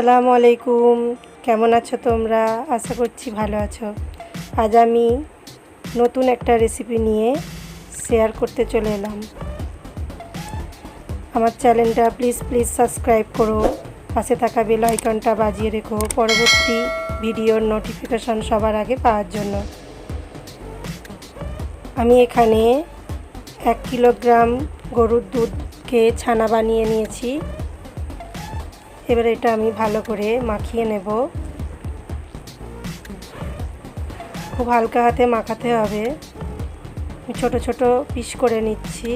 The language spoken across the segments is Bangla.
আসসালামু আলাইকুম। কেমন আছো তোমরা? আশা করছি ভালো আছো। আজ আমি নতুন একটা রেসিপি নিয়ে শেয়ার করতে চলে এলাম। আমার চ্যানেলটা প্লিজ সাবস্ক্রাইব করো, পাশে থাকা বেল আইকনটা বাজিয়ে রেখো পরবর্তী ভিডিওর নোটিফিকেশন সবার আগে পাওয়ার জন্য। আমি এখানে 1 কিলোগ্রাম গরুর দুধকে ছানা বানিয়ে নিয়েছি। এবার এটা আমি ভালো করে মাখিয়ে নেব। খুব হালকা হাতে মাখাতে হবে। আমি ছোট ছোট পিস করে নিচ্ছি।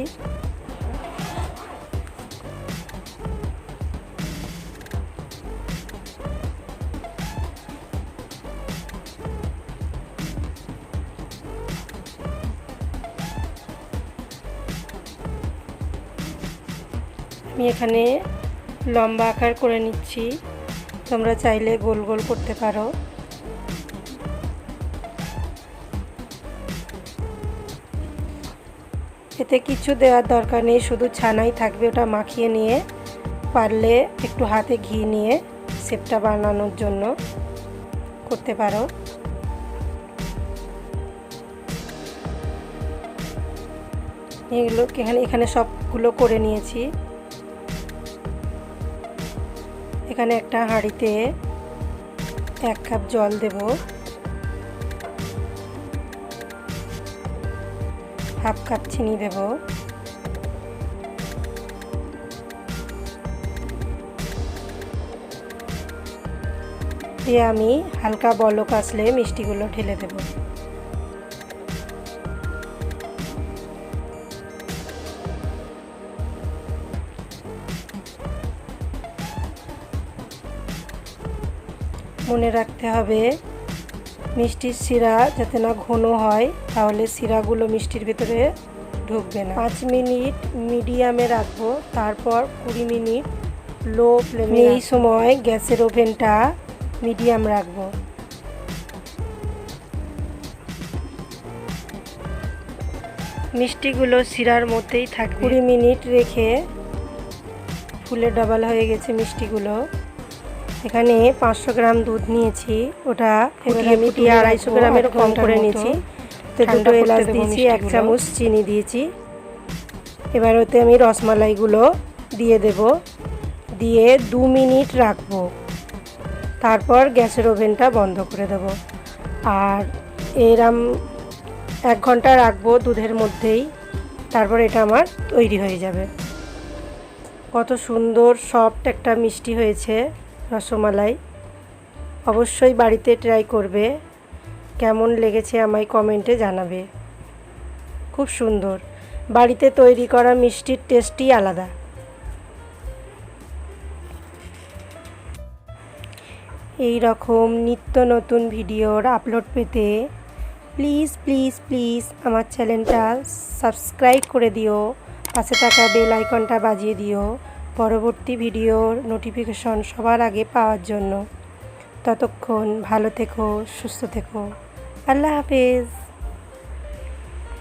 আমি এখানে লম্বা আকার করে নিচ্ছি, তোমরা চাইলে গোল গোল করতে পারো। এতে কিছু দেওয়ার দরকার নেই, শুধু ছানাই থাকবে। ওটা মাখিয়ে নিয়ে পারলে একটু হাতে ঘি নিয়ে শেপটা বানানোর জন্য করতে পারো। এগুলো এখানে সবগুলো করে নিয়েছি। এখানে একটা হাঁড়িতে 1 কাপ জল দেব, হাফ কাপ চিনি দেব, দিয়ে আমি হালকা বলক আসলে মিষ্টিগুলো ঢেলে দেব। মনে রাখতে হবে মিষ্টির শিরা যাতে না ঘন হয়, তাহলে শিরাগুলো মিষ্টির ভেতরে ঢুকবে না। 5 মিনিট মিডিয়ামে রাখবো, তারপর 20 মিনিট লো ফ্লেমে। এই সময় গ্যাসের ওভেনটা মিডিয়াম রাখবো। মিষ্টিগুলো শিরার মধ্যেই থাকবে। 20 মিনিট রেখে ফুলে ডাবল হয়ে গেছে মিষ্টিগুলো। এখানে 500 গ্রাম দুধ নিয়েছি, ওটা ফুটিয়ে 250 গ্রামের কম করে নিয়েছি। তো 2 এলাচ দিয়েছি, 1 চামচ চিনি দিয়েছি। এবার ওতে আমি রসমালাইগুলো দিয়ে দেব, দিয়ে 2 মিনিট রাখবো, তারপর গ্যাসের ওভেনটা বন্ধ করে দেব। আর এরম 1 ঘন্টা রাখবো দুধের মধ্যেই, তারপর এটা আমার তৈরি হয়ে যাবে। কত সুন্দর সফট একটা মিষ্টি হয়েছে রসমালাই। অবশ্যই বাড়িতে ট্রাই করবে, কেমন লেগেছে আমায় কমেন্টে জানাবে। খুব সুন্দর, বাড়িতে তৈরি করা মিষ্টির টেস্টই আলাদা। এই রকম নিত্য নতুন ভিডিওর আপলোড পেতে প্লিজ আমার চ্যানেলটা সাবস্ক্রাইব করে দিও, পাশে থাকা বেল আইকনটা বাজিয়ে দিও পরবর্তী ভিডিওর নোটিফিকেশন সবার আগে পাওয়ার জন্য। ততক্ষণ ভালো থেকো, সুস্থ থেকো। আল্লাহ হাফেজ।